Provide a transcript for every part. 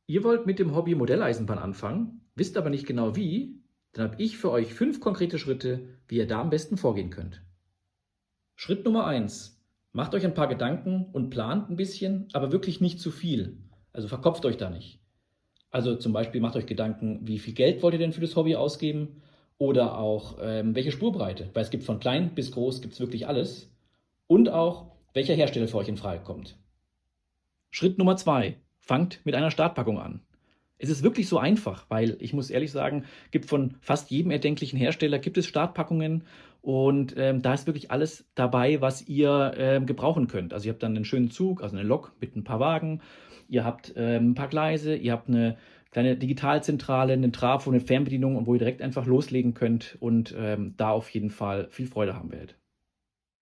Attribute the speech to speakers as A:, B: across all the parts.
A: Ihr wollt mit dem Hobby Modelleisenbahn anfangen, wisst aber nicht genau wie, dann habe ich für euch 5 konkrete Schritte, wie ihr da am besten vorgehen könnt. Schritt Nummer 1: Macht euch ein paar Gedanken und plant ein bisschen, aber wirklich nicht zu viel. Also verkopft euch da nicht. Also zum Beispiel macht euch Gedanken, wie viel Geld wollt ihr denn für das Hobby ausgeben oder auch welche Spurbreite, weil es gibt von klein bis groß gibt es wirklich alles, und auch welcher Hersteller für euch in Frage kommt. Schritt Nummer 2: Fangt mit einer Startpackung an. Es ist wirklich so einfach, weil ich muss ehrlich sagen, gibt von fast jedem erdenklichen Hersteller gibt es Startpackungen und da ist wirklich alles dabei, was ihr gebrauchen könnt. Also ihr habt dann einen schönen Zug, also eine Lok mit ein paar Wagen, ihr habt ein paar Gleise, ihr habt eine kleine Digitalzentrale, einen Trafo, eine Fernbedienung und wo ihr direkt einfach loslegen könnt und da auf jeden Fall viel Freude haben werdet.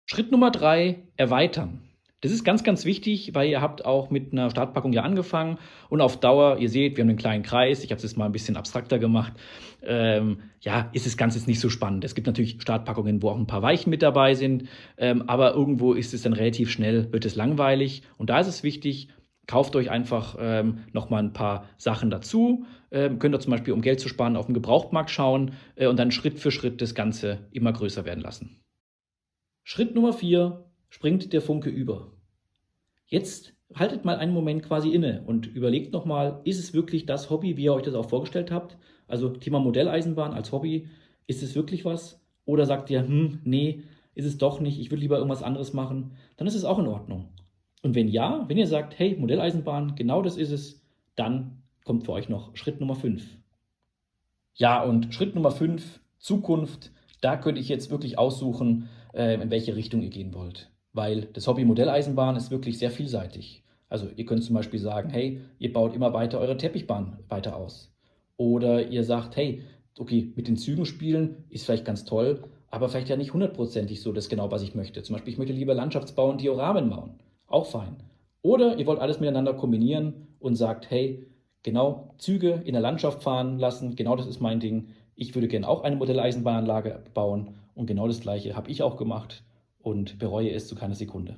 A: Schritt Nummer 3: Erweitern. Das ist ganz, ganz wichtig, weil ihr habt auch mit einer Startpackung ja angefangen und auf Dauer, ihr seht, wir haben einen kleinen Kreis, ich habe es jetzt mal ein bisschen abstrakter gemacht, ja, ist das Ganze jetzt nicht so spannend. Es gibt natürlich Startpackungen, wo auch ein paar Weichen mit dabei sind, aber irgendwo ist es dann relativ schnell, wird es langweilig und da ist es wichtig, kauft euch einfach noch mal ein paar Sachen dazu, könnt ihr zum Beispiel, um Geld zu sparen, auf dem Gebrauchtmarkt schauen und dann Schritt für Schritt das Ganze immer größer werden lassen. Schritt Nummer 4: Springt der Funke über. Jetzt haltet mal einen Moment quasi inne und überlegt nochmal, ist es wirklich das Hobby, wie ihr euch das auch vorgestellt habt? Also Thema Modelleisenbahn als Hobby, ist es wirklich was? Oder sagt ihr, nee, ist es doch nicht, ich würde lieber irgendwas anderes machen? Dann ist es auch in Ordnung. Und wenn ja, wenn ihr sagt, hey, Modelleisenbahn, genau das ist es, dann kommt für euch noch Schritt Nummer 5. Ja, und Schritt Nummer 5: Zukunft. Da könnte ich jetzt wirklich aussuchen, in welche Richtung ihr gehen wollt. Weil das Hobby Modelleisenbahn ist wirklich sehr vielseitig. Also ihr könnt zum Beispiel sagen, hey, ihr baut immer weiter eure Teppichbahn weiter aus. Oder ihr sagt, hey, okay, mit den Zügen spielen ist vielleicht ganz toll, aber vielleicht ja nicht hundertprozentig so das genau, was ich möchte. Zum Beispiel, ich möchte lieber Landschaftsbau und Dioramen bauen. Auch fein. Oder ihr wollt alles miteinander kombinieren und sagt, hey, genau, Züge in der Landschaft fahren lassen, genau das ist mein Ding. Ich würde gerne auch eine Modelleisenbahnanlage bauen und genau das Gleiche habe ich auch gemacht und bereue es zu keiner Sekunde.